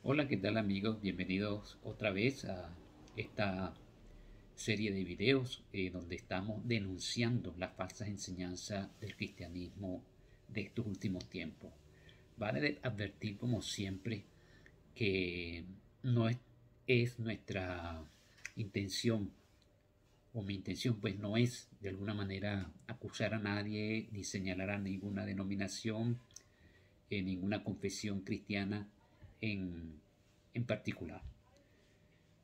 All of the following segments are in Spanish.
Hola, ¿qué tal amigos? Bienvenidos otra vez a esta serie de videos donde estamos denunciando las falsas enseñanzas del cristianismo de estos últimos tiempos. Vale de advertir como siempre que no es nuestra intención o mi intención pues no es de alguna manera acusar a nadie ni señalar a ninguna denominación, ninguna confesión cristiana en, en particular.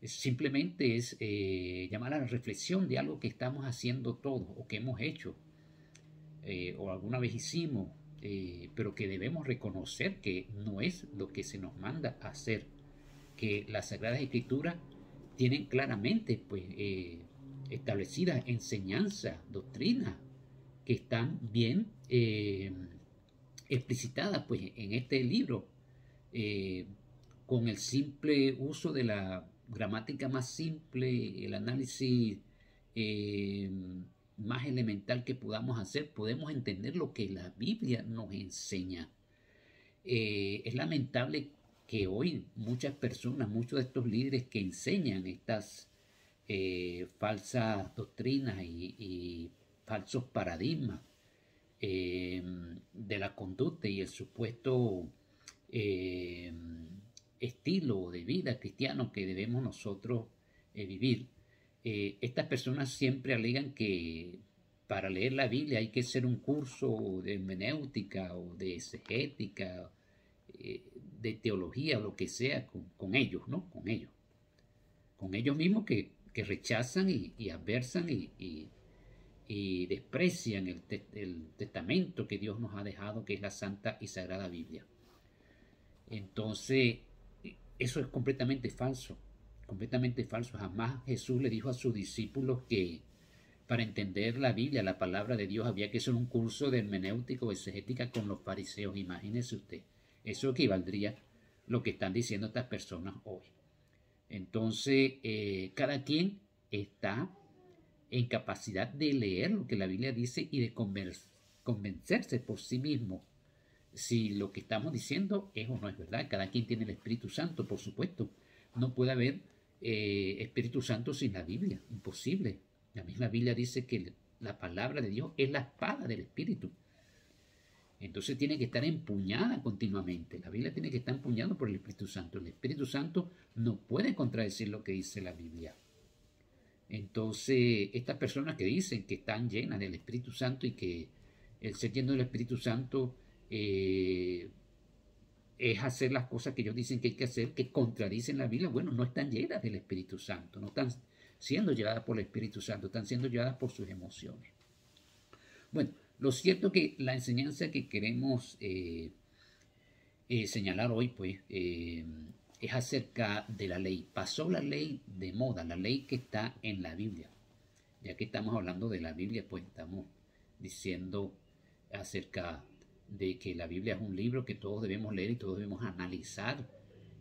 Simplemente es llamar a la reflexión de algo que estamos haciendo todos o que hemos hecho o alguna vez hicimos, pero que debemos reconocer que no es lo que se nos manda a hacer, que las Sagradas Escrituras tienen claramente pues, establecidas enseñanzas, doctrinas que están bien explicitadas pues, en este libro, eh, con el simple uso de la gramática más simple, el análisis eh, más elemental que podamos hacer, podemos entender lo que la Biblia nos enseña. Es lamentable que hoy muchas personas, muchos de estos líderes que enseñan estas falsas doctrinas y falsos paradigmas de la conducta y el supuesto eh, estilo de vida cristiano que debemos nosotros vivir. Estas personas siempre alegan que para leer la Biblia hay que hacer un curso de hermenéutica o de exegética, eh, de teología o lo que sea con ellos, ¿no? Con ellos mismos que rechazan y adversan y desprecian el testamento que Dios nos ha dejado, que es la Santa y Sagrada Biblia. Entonces, eso es completamente falso, completamente falso. Jamás Jesús le dijo a sus discípulos que para entender la Biblia, la palabra de Dios, había que hacer un curso de hermenéutica o exegética con los fariseos. Imagínese usted, eso equivaldría a lo que están diciendo estas personas hoy. Entonces, cada quien está en capacidad de leer lo que la Biblia dice y de convencerse por sí mismo si lo que estamos diciendo es o no es verdad. Cada quien tiene el Espíritu Santo, por supuesto. No puede haber Espíritu Santo sin la Biblia, imposible. La misma Biblia dice que la palabra de Dios es la espada del Espíritu. Entonces tiene que estar empuñada continuamente. La Biblia tiene que estar empuñada por el Espíritu Santo. El Espíritu Santo no puede contradecir lo que dice la Biblia. Entonces, estas personas que dicen que están llenas del Espíritu Santo y que el ser lleno del Espíritu Santo es hacer las cosas que ellos dicen que hay que hacer, que contradicen la Biblia, bueno, no están llenas del Espíritu Santo, no están siendo llevadas por el Espíritu Santo, están siendo llevadas por sus emociones. Bueno, lo cierto es que la enseñanza que queremos señalar hoy, pues, es acerca de la ley. Pasó la ley de moda, la ley que está en la Biblia. Ya que estamos hablando de la Biblia, pues estamos diciendo acerca de que la Biblia es un libro que todos debemos leer y todos debemos analizar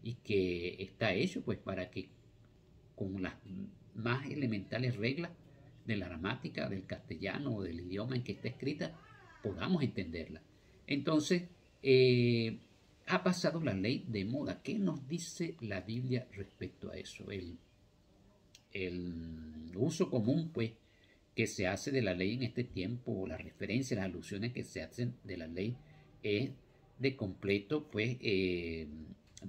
y que está hecho pues para que con las más elementales reglas de la gramática, del castellano o del idioma en que está escrita, podamos entenderla. Entonces, ha pasado la ley de moda. ¿Qué nos dice la Biblia respecto a eso? El uso común, pues, que se hace de la ley en este tiempo, o la referencia, las alusiones que se hacen de la ley, es de completo, pues,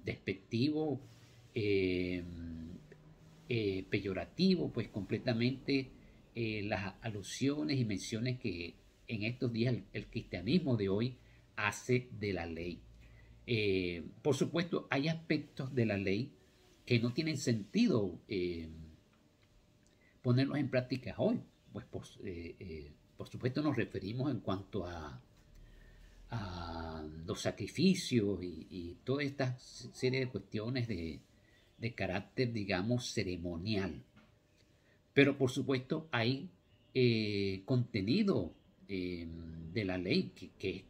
despectivo, eh, peyorativo, pues completamente las alusiones y menciones que en estos días el cristianismo de hoy hace de la ley. Por supuesto, hay aspectos de la ley que no tienen sentido ponerlos en práctica hoy. Pues por supuesto nos referimos en cuanto a los sacrificios y toda esta serie de cuestiones de carácter, digamos, ceremonial. Pero por supuesto hay contenido de la ley que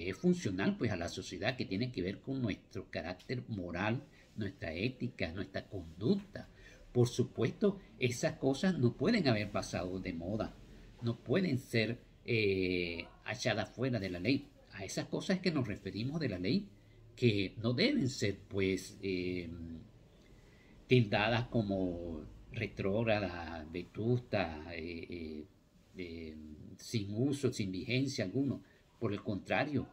es funcional pues a la sociedad, que tiene que ver con nuestro carácter moral, nuestra ética, nuestra conducta. Por supuesto, esas cosas no pueden haber pasado de moda, no pueden ser echadas fuera de la ley. A esas cosas que nos referimos de la ley que no deben ser pues tildadas como retrógradas, vetustas, sin uso, sin vigencia alguno. Por el contrario,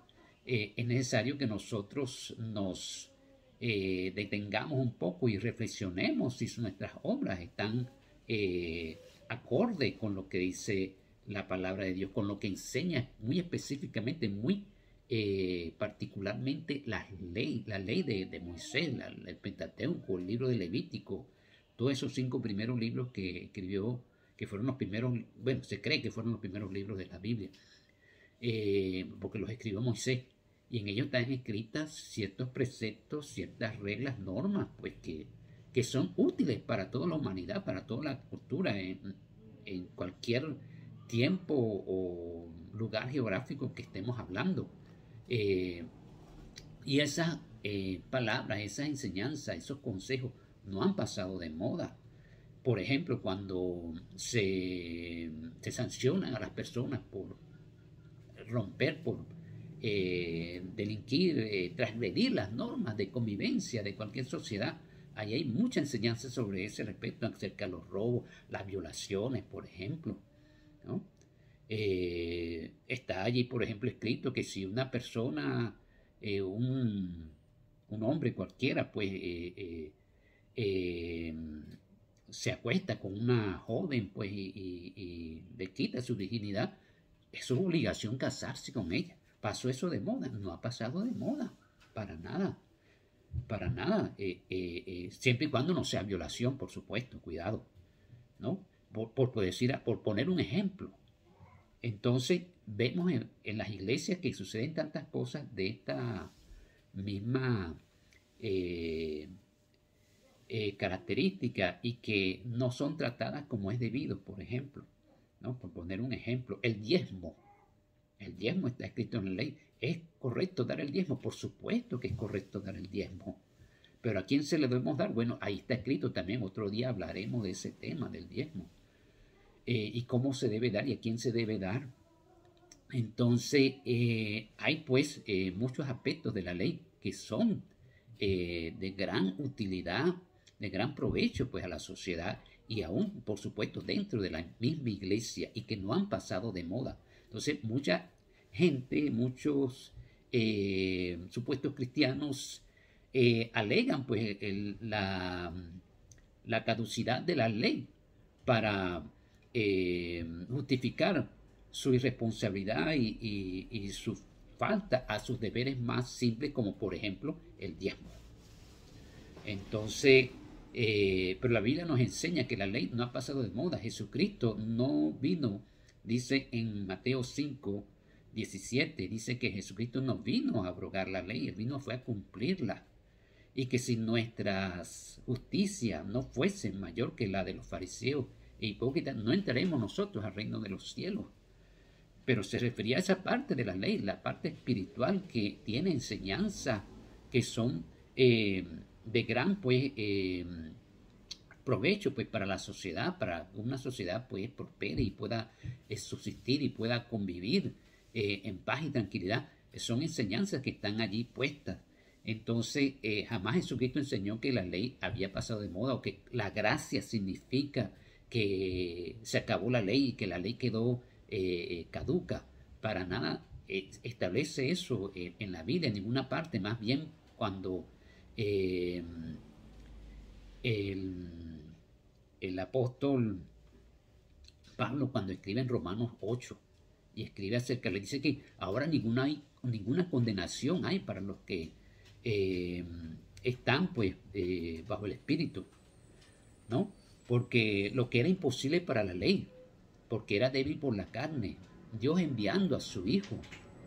es necesario que nosotros nos detengamos un poco y reflexionemos si nuestras obras están acorde con lo que dice la palabra de Dios, con lo que enseña muy específicamente, muy particularmente la ley de Moisés, el Pentateuco, el libro de Levítico, todos esos 5 primeros libros que escribió, que fueron los primeros, bueno, se cree que fueron los primeros libros de la Biblia, porque los escribió Moisés, y en ellos están escritas ciertos preceptos, ciertas reglas, normas, pues que son útiles para toda la humanidad, para toda la cultura, en cualquier tiempo o lugar geográfico que estemos hablando. Y esas palabras, esas enseñanzas, esos consejos no han pasado de moda. Por ejemplo, cuando se sancionan a las personas por romper, por delinquir, transgredir las normas de convivencia de cualquier sociedad, ahí hay mucha enseñanza sobre ese respecto, acerca de los robos, las violaciones, por ejemplo, ¿no? Está allí, por ejemplo, escrito que si una persona, un hombre cualquiera, pues se acuesta con una joven, pues, y le quita su virginidad, es su obligación casarse con ella. ¿Pasó eso de moda? No ha pasado de moda, para nada, para nada. Siempre y cuando no sea violación, por supuesto, cuidado, ¿no? Por poner un ejemplo. Entonces vemos en las iglesias que suceden tantas cosas de esta misma característica y que no son tratadas como es debido, por ejemplo, ¿no? Por poner un ejemplo, el diezmo está escrito en la ley. ¿Es correcto dar el diezmo? Por supuesto que es correcto dar el diezmo. ¿Pero a quién se le debemos dar? Bueno, ahí está escrito también. Otro día hablaremos de ese tema del diezmo. Y cómo se debe dar y a quién se debe dar. Entonces, hay pues muchos aspectos de la ley que son de gran utilidad, de gran provecho pues a la sociedad y aún, por supuesto, dentro de la misma iglesia y que no han pasado de moda. Entonces, mucha gente, muchos supuestos cristianos alegan pues la caducidad de la ley para justificar su irresponsabilidad y su falta a sus deberes más simples, como por ejemplo el diezmo. Entonces, pero la Biblia nos enseña que la ley no ha pasado de moda. Jesucristo no vino, dice en Mateo 5, 17, dice que Jesucristo no vino a abrogar la ley, él vino fue a cumplirla. Y que si nuestra justicia no fuese mayor que la de los fariseos e hipócritas, no entraremos nosotros al reino de los cielos. Pero se refería a esa parte de la ley, la parte espiritual que tiene enseñanza que son de gran pues provecho pues para la sociedad, para una sociedad pues prospere y pueda subsistir y pueda convivir en paz y tranquilidad. Son enseñanzas que están allí puestas. Entonces jamás Jesucristo enseñó que la ley había pasado de moda o que la gracia significa que se acabó la ley y que la ley quedó caduca. Para nada establece eso en la Biblia, en ninguna parte. Más bien cuando el apóstol Pablo, cuando escribe en Romanos 8 y escribe acerca, le dice que ahora ninguna condenación hay para los que están pues bajo el Espíritu, ¿no? Porque lo que era imposible para la ley, porque era débil por la carne, Dios enviando a su Hijo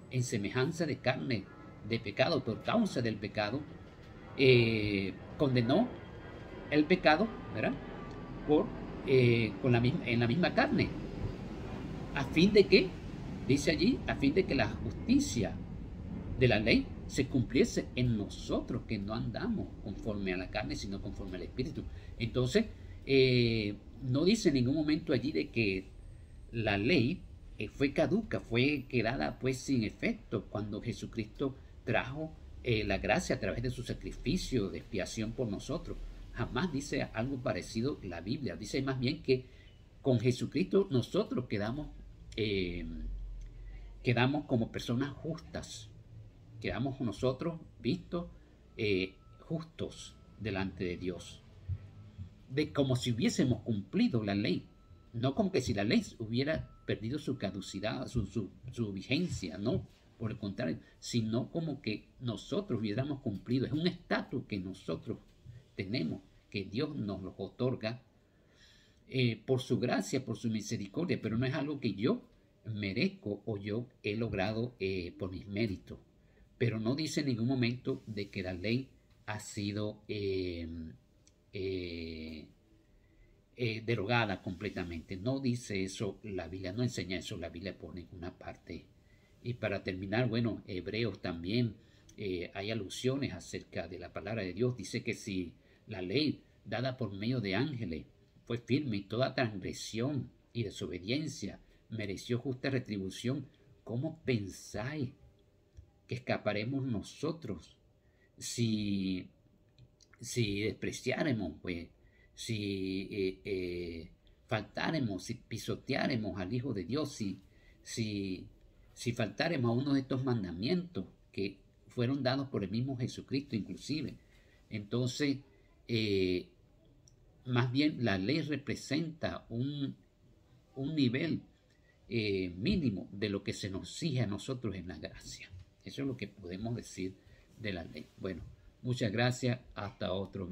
en semejanza de carne de pecado, por causa del pecado, condenó el pecado, ¿verdad? En la misma carne, a fin de que, dice allí, a fin de que la justicia de la ley se cumpliese en nosotros, que no andamos conforme a la carne, sino conforme al Espíritu. Entonces, no dice en ningún momento allí de que la ley fue caduca, fue quedada pues sin efecto cuando Jesucristo trajo la gracia a través de su sacrificio de expiación por nosotros. Jamás dice algo parecido la Biblia. Dice más bien que con Jesucristo nosotros quedamos como personas justas. Quedamos nosotros vistos justos delante de Dios. Como si hubiésemos cumplido la ley. No como que si la ley hubiera perdido su caducidad, su vigencia, no. Por el contrario, sino como que nosotros hubiéramos cumplido. Es un estatus que nosotros tenemos, que Dios nos lo otorga por su gracia, por su misericordia, pero no es algo que yo merezco o yo he logrado por mis méritos. Pero no dice en ningún momento de que la ley ha sido derogada completamente. No dice eso la Biblia, no enseña eso la Biblia por ninguna parte. Y para terminar, bueno, Hebreos también hay alusiones acerca de la palabra de Dios. Dice que si la ley dada por medio de ángeles fue firme y toda transgresión y desobediencia mereció justa retribución, ¿cómo pensáis que escaparemos nosotros si despreciáremos, pues, si faltáremos, si pisoteáremos al Hijo de Dios, si faltáremos a uno de estos mandamientos que fueron dados por el mismo Jesucristo inclusive? Entonces, más bien la ley representa un nivel mínimo de lo que se nos exige a nosotros en la gracia. Eso es lo que podemos decir de la ley. Bueno, muchas gracias. Hasta otro video.